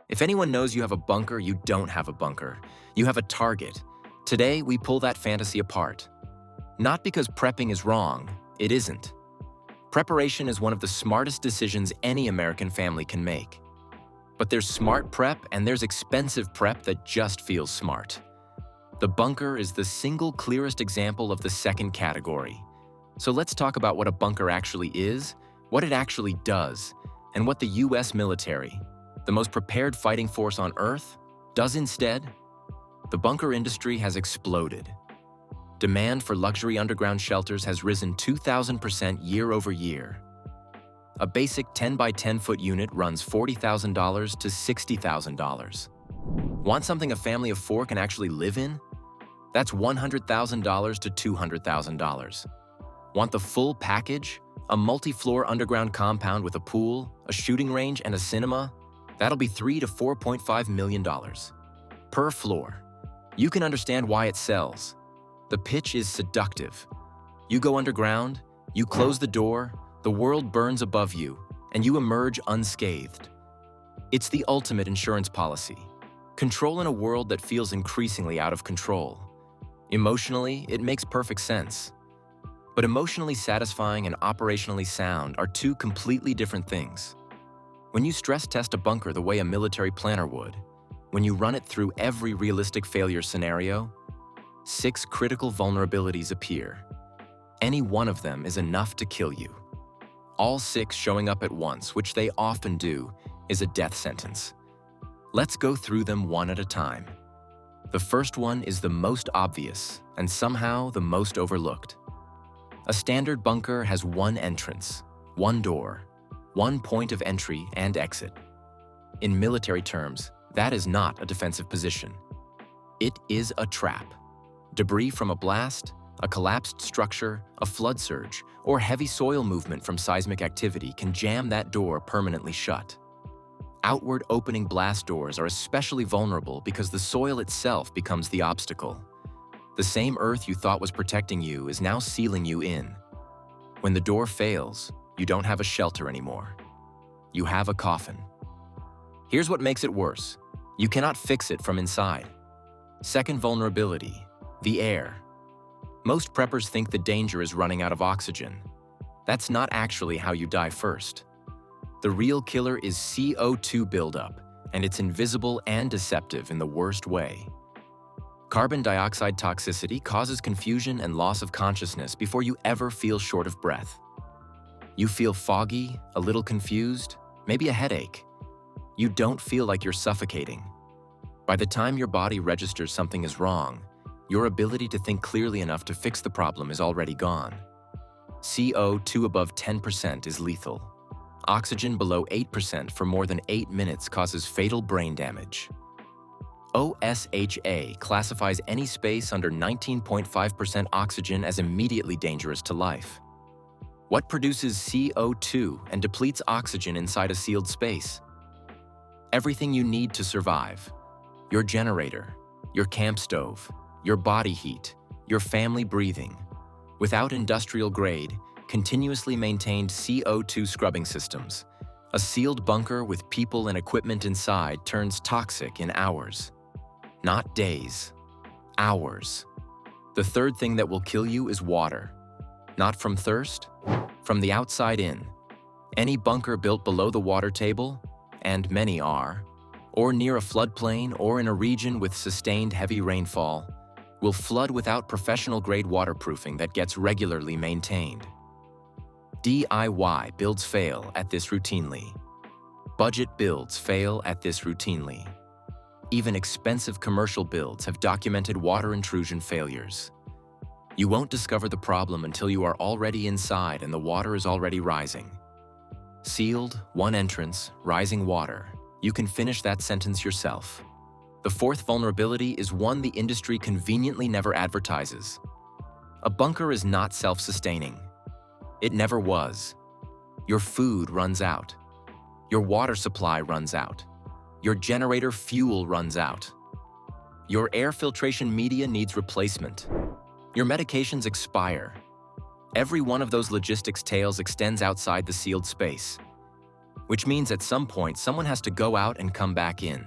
If anyone knows you have a bunker, you don't have a bunker. You have a target. Today, we pull that fantasy apart. Not because prepping is wrong, it isn't. Preparation is one of the smartest decisions any American family can make. But there's smart prep and there's expensive prep that just feels smart. The bunker is the single clearest example of the second category. So let's talk about what a bunker actually is, what it actually does, and what the US military, the most prepared fighting force on Earth, does instead. The bunker industry has exploded. Demand for luxury underground shelters has risen 2,000% year over year. A basic 10 by 10 foot unit runs $40,000 to $60,000. Want something a family of four can actually live in? That's $100,000 to $200,000. Want the full package? A multi-floor underground compound with a pool, a shooting range, and a cinema? That'll be $3 to $4.5 million per floor. You can understand why it sells. The pitch is seductive. You go underground, you close the door, the world burns above you, and you emerge unscathed. It's the ultimate insurance policy. Control in a world that feels increasingly out of control. Emotionally, it makes perfect sense. But emotionally satisfying and operationally sound are two completely different things. When you stress test a bunker the way a military planner would, when you run it through every realistic failure scenario, 6 critical vulnerabilities appear. Any one of them is enough to kill you. All 6 showing up at once, which they often do, is a death sentence. Let's go through them one at a time. The first one is the most obvious and somehow the most overlooked. A standard bunker has one entrance, one door, one point of entry and exit. In military terms, that is not a defensive position. It is a trap. Debris from a blast, a collapsed structure, a flood surge, or heavy soil movement from seismic activity can jam that door permanently shut. Outward opening blast doors are especially vulnerable because the soil itself becomes the obstacle. The same earth you thought was protecting you is now sealing you in. When the door fails, you don't have a shelter anymore. You have a coffin. Here's what makes it worse. You cannot fix it from inside. Second vulnerability, the air. Most preppers think the danger is running out of oxygen. That's not actually how you die first. The real killer is CO2 buildup, and it's invisible and deceptive in the worst way. Carbon dioxide toxicity causes confusion and loss of consciousness before you ever feel short of breath. You feel foggy, a little confused, maybe a headache. You don't feel like you're suffocating. By the time your body registers something is wrong, your ability to think clearly enough to fix the problem is already gone. CO2 above 10% is lethal. Oxygen below 8% for more than 8 minutes causes fatal brain damage. OSHA classifies any space under 19.5% oxygen as immediately dangerous to life. What produces CO2 and depletes oxygen inside a sealed space? Everything you need to survive. Your generator, your camp stove, your body heat, your family breathing. Without industrial-grade, continuously maintained CO2 scrubbing systems, a sealed bunker with people and equipment inside turns toxic in hours. Not days, hours. The third thing that will kill you is water. Not from thirst, from the outside in. Any bunker built below the water table, and many are, or near a floodplain or in a region with sustained heavy rainfall, will flood without professional-grade waterproofing that gets regularly maintained. DIY builds fail at this routinely. Budget builds fail at this routinely. Even expensive commercial builds have documented water intrusion failures. You won't discover the problem until you are already inside and the water is already rising. Sealed, one entrance, rising water. You can finish that sentence yourself. The fourth vulnerability is one the industry conveniently never advertises. A bunker is not self-sustaining. It never was. Your food runs out. Your water supply runs out. Your generator fuel runs out. Your air filtration media needs replacement. Your medications expire. Every one of those logistics tails extends outside the sealed space. which means at some point someone has to go out and come back in.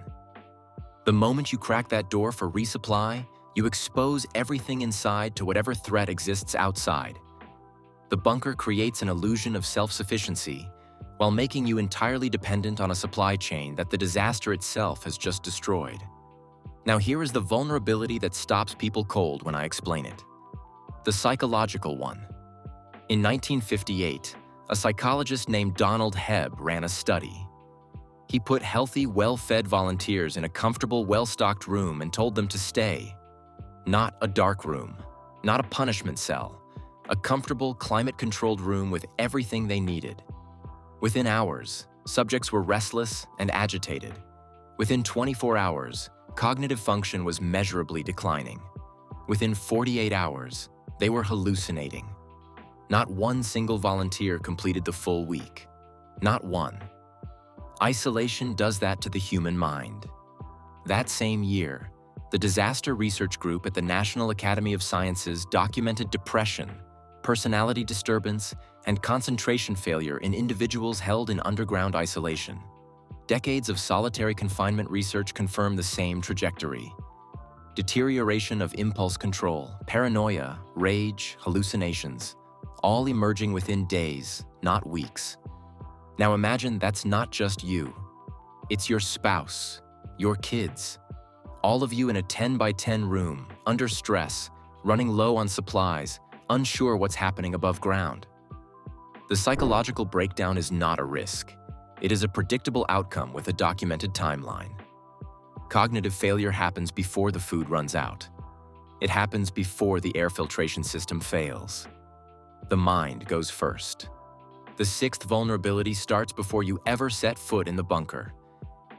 The moment you crack that door for resupply, you expose everything inside to whatever threat exists outside. The bunker creates an illusion of self-sufficiency while making you entirely dependent on a supply chain that the disaster itself has just destroyed. Now here is the vulnerability that stops people cold when I explain it. The psychological one. In 1958, a psychologist named Donald Hebb ran a study. He put healthy, well-fed volunteers in a comfortable, well-stocked room and told them to stay. Not a dark room, not a punishment cell, a comfortable, climate-controlled room with everything they needed. Within hours, subjects were restless and agitated. Within 24 hours, cognitive function was measurably declining. Within 48 hours, they were hallucinating. Not one single volunteer completed the full week. Not one. Isolation does that to the human mind. That same year, the Disaster Research Group at the National Academy of Sciences documented depression, personality disturbance, and concentration failure in individuals held in underground isolation. Decades of solitary confinement research confirm the same trajectory. Deterioration of impulse control, paranoia, rage, hallucinations, all emerging within days, not weeks. Now imagine that's not just you. It's your spouse, your kids, all of you in a 10 by 10 room, under stress, running low on supplies, unsure what's happening above ground. The psychological breakdown is not a risk. It is a predictable outcome with a documented timeline. Cognitive failure happens before the food runs out. It happens before the air filtration system fails. The mind goes first. The sixth vulnerability starts before you ever set foot in the bunker.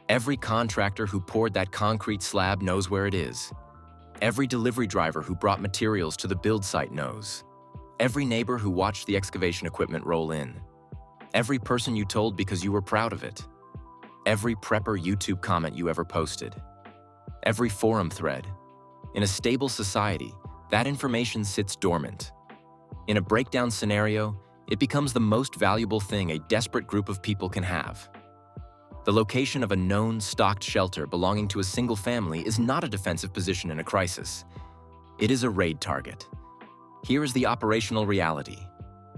Every contractor who poured that concrete slab knows where it is. Every delivery driver who brought materials to the build site knows. Every neighbor who watched the excavation equipment roll in. Every person you told because you were proud of it. Every prepper YouTube comment you ever posted. Every forum thread. In a stable society, that information sits dormant. In a breakdown scenario, it becomes the most valuable thing a desperate group of people can have. The location of a known, stocked shelter belonging to a single family is not a defensive position in a crisis. It is a raid target. Here is the operational reality.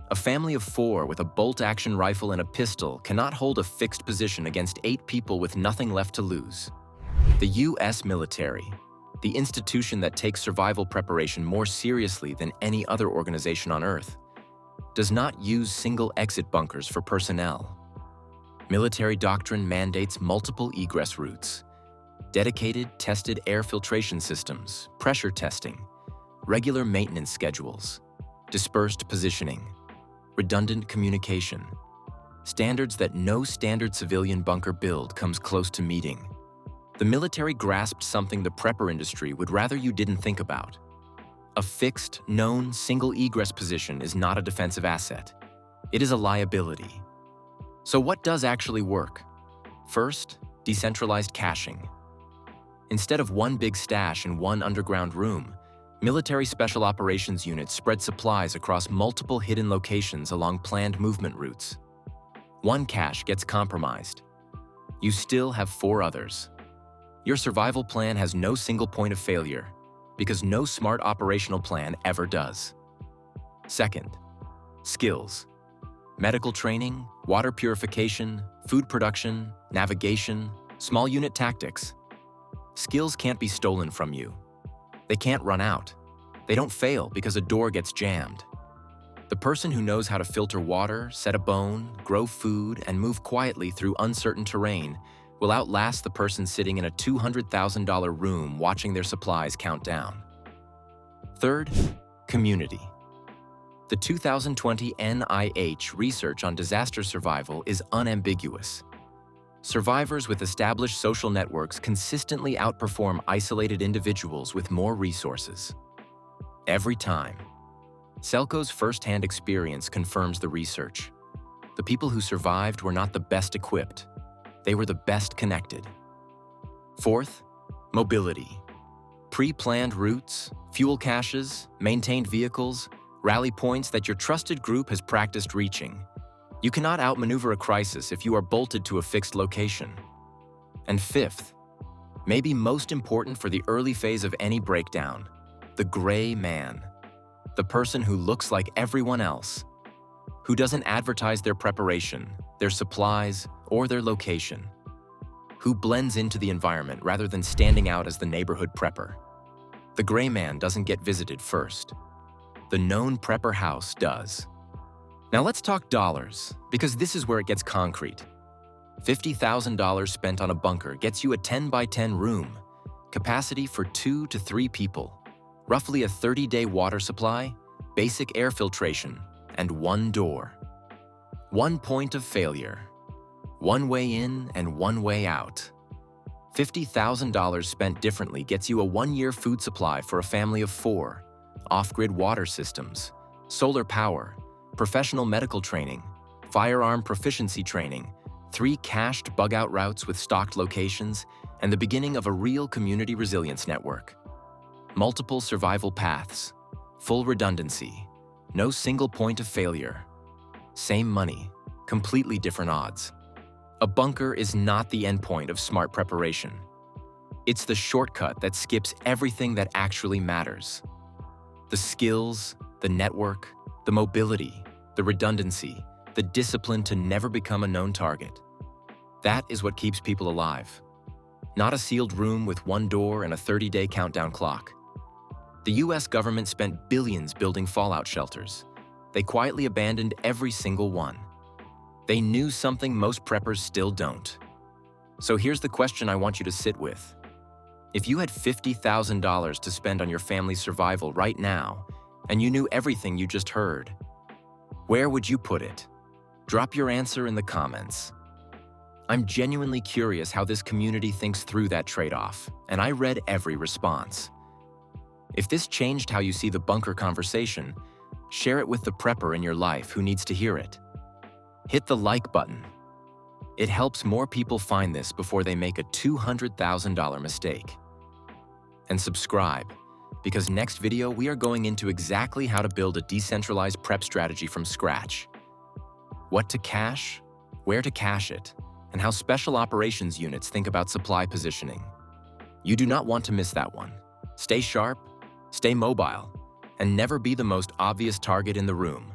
A family of 4 with a bolt-action rifle and a pistol cannot hold a fixed position against 8 people with nothing left to lose. The U.S. military, the institution that takes survival preparation more seriously than any other organization on Earth, does not use single exit bunkers for personnel. Military doctrine mandates multiple egress routes, dedicated, tested air filtration systems, pressure testing, regular maintenance schedules, dispersed positioning, redundant communication, standards that no standard civilian bunker build comes close to meeting. The military grasped something the prepper industry would rather you didn't think about. A fixed, known, single egress position is not a defensive asset. It is a liability. So what does actually work? First, decentralized caching. Instead of one big stash in one underground room, military special operations units spread supplies across multiple hidden locations along planned movement routes. One cache gets compromised. You still have 4 others. Your survival plan has no single point of failure, because no smart operational plan ever does. Second, skills. Medical training, water purification, food production, navigation, small unit tactics. Skills can't be stolen from you. They can't run out. They don't fail because a door gets jammed. The person who knows how to filter water, set a bone, grow food, and move quietly through uncertain terrain will outlast the person sitting in a $200,000 room watching their supplies count down. Third, community. The 2020 NIH research on disaster survival is unambiguous. Survivors with established social networks consistently outperform isolated individuals with more resources. Every time. Selco's first-hand experience confirms the research. The people who survived were not the best equipped. They were the best connected. Fourth, mobility. Pre-planned routes, fuel caches, maintained vehicles, rally points that your trusted group has practiced reaching. You cannot outmaneuver a crisis if you are bolted to a fixed location. And fifth, maybe most important for the early phase of any breakdown, the gray man. The person who looks like everyone else, who doesn't advertise their preparation, their supplies, or their location, who blends into the environment rather than standing out as the neighborhood prepper. The gray man doesn't get visited first. The known prepper house does. Now let's talk dollars, because this is where it gets concrete. $50,000 spent on a bunker gets you a 10 by 10 room, capacity for 2 to 3 people, roughly a 30-day water supply, basic air filtration, and one door. One point of failure. One way in and one way out. $50,000 spent differently gets you a 1-year food supply for a family of 4, off-grid water systems, solar power, professional medical training, firearm proficiency training, 3 cached bug-out routes with stocked locations, and the beginning of a real community resilience network. Multiple survival paths, full redundancy, no single point of failure. Same money, completely different odds. A bunker is not the endpoint of smart preparation. It's the shortcut that skips everything that actually matters. The skills, the network, the mobility, the redundancy, the discipline to never become a known target. That is what keeps people alive. Not a sealed room with one door and a 30-day countdown clock. The US government spent billions building fallout shelters. They quietly abandoned every single one. They knew something most preppers still don't. So here's the question I want you to sit with. If you had $50,000 to spend on your family's survival right now, and you knew everything you just heard, where would you put it? Drop your answer in the comments. I'm genuinely curious how this community thinks through that trade-off, and I read every response. If this changed how you see the bunker conversation, share it with the prepper in your life who needs to hear it. Hit the like button. It helps more people find this before they make a $200,000 mistake. And subscribe, because next video we are going into exactly how to build a decentralized prep strategy from scratch. What to cache, where to cache it, and how special operations units think about supply positioning. You do not want to miss that one. Stay sharp, stay mobile, and never be the most obvious target in the room.